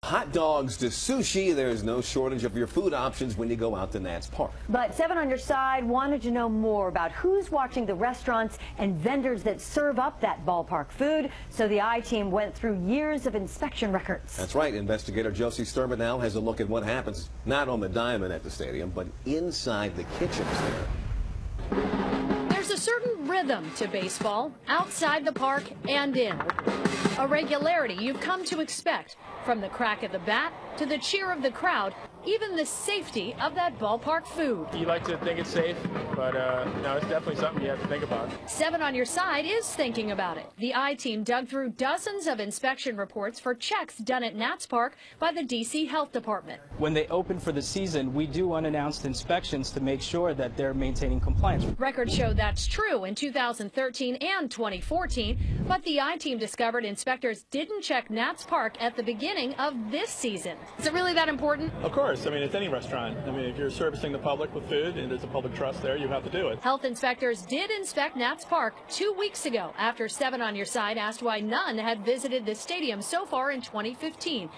Hot dogs to sushi, there's no shortage of your food options when you go out to Nats Park. But 7 on Your Side wanted to know more about who's watching the restaurants and vendors that serve up that ballpark food, so the I-Team went through years of inspection records. That's right. Investigator Josie Sturman now has a look at what happens not on the diamond at the stadium, but inside the kitchens there. There's a certain rhythm to baseball, outside the park and in. A regularity you've come to expect, from the crack of the bat to the cheer of the crowd, even the safety of that ballpark food. You like to think it's safe, but no, it's definitely something you have to think about. 7 on Your Side is thinking about it. The I-Team dug through dozens of inspection reports for checks done at Nats Park by the D.C. Health Department. When they open for the season, we do unannounced inspections to make sure that they're maintaining compliance. Records show that's true in 2013 and 2014, but the I-Team discovered inspectors didn't check Nats Park at the beginning of this season. Is it really that important? Of course. I mean, it's any restaurant. I mean, if you're servicing the public with food and there's a public trust there, you have to do it. Health inspectors did inspect Nats Park 2 weeks ago after 7 on Your Side asked why none had visited the stadium so far in 2015.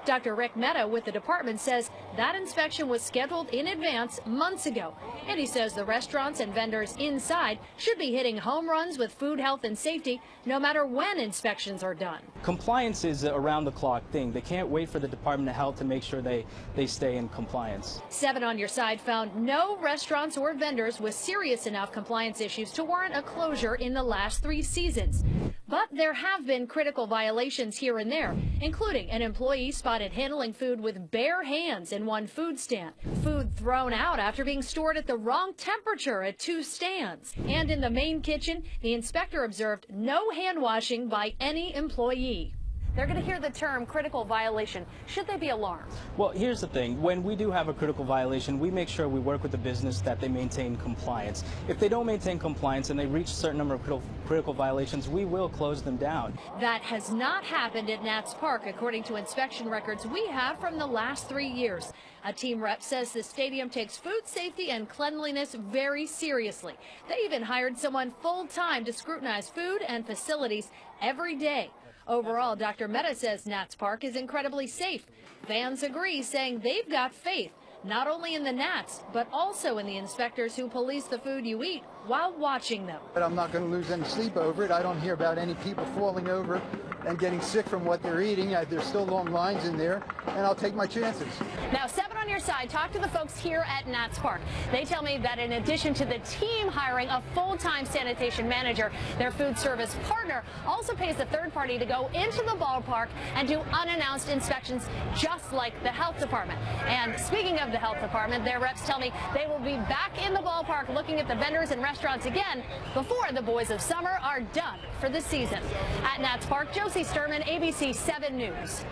Dr. Rick Mehta with the department says that inspection was scheduled in advance months ago. And he says the restaurants and vendors inside should be hitting home runs with food, health, and safety no matter when inspections are done. Compliance is a around-the-clock thing. They can't wait for the Department of Health to make sure they stay in compliance. 7 on Your Side found no restaurants or vendors with serious enough compliance issues to warrant a closure in the last 3 seasons. But there have been critical violations here and there, including an employee spotted handling food with bare hands in one food stand, food thrown out after being stored at the wrong temperature at 2 stands. And in the main kitchen, the inspector observed no hand washing by any employee. They're going to hear the term critical violation. Should they be alarmed? Well, here's the thing. When we do have a critical violation, we make sure we work with the business that they maintain compliance. If they don't maintain compliance and they reach a certain number of critical violations, we will close them down. That has not happened at Nats Park, according to inspection records we have from the last 3 years. A team rep says the stadium takes food safety and cleanliness very seriously. They even hired someone full-time to scrutinize food and facilities every day. Overall, Dr. Mehta says Nats Park is incredibly safe. Fans agree, saying they've got faith, not only in the Nats, but also in the inspectors who police the food you eat while watching them. But I'm not going to lose any sleep over it. I don't hear about any people falling over and getting sick from what they're eating. There's still long lines in there, and I'll take my chances. Now, 7 on Your Side, talk to the folks here at Nats Park. They tell me that in addition to the team hiring a full-time sanitation manager, their food service partner also pays a third party to go into the ballpark and do unannounced inspections just like the health department. And speaking of the health department, their reps tell me they will be back in the ballpark looking at the vendors and restaurants again before the boys of summer are done for the season. At Nats Park, Josie Sturman, ABC 7 News.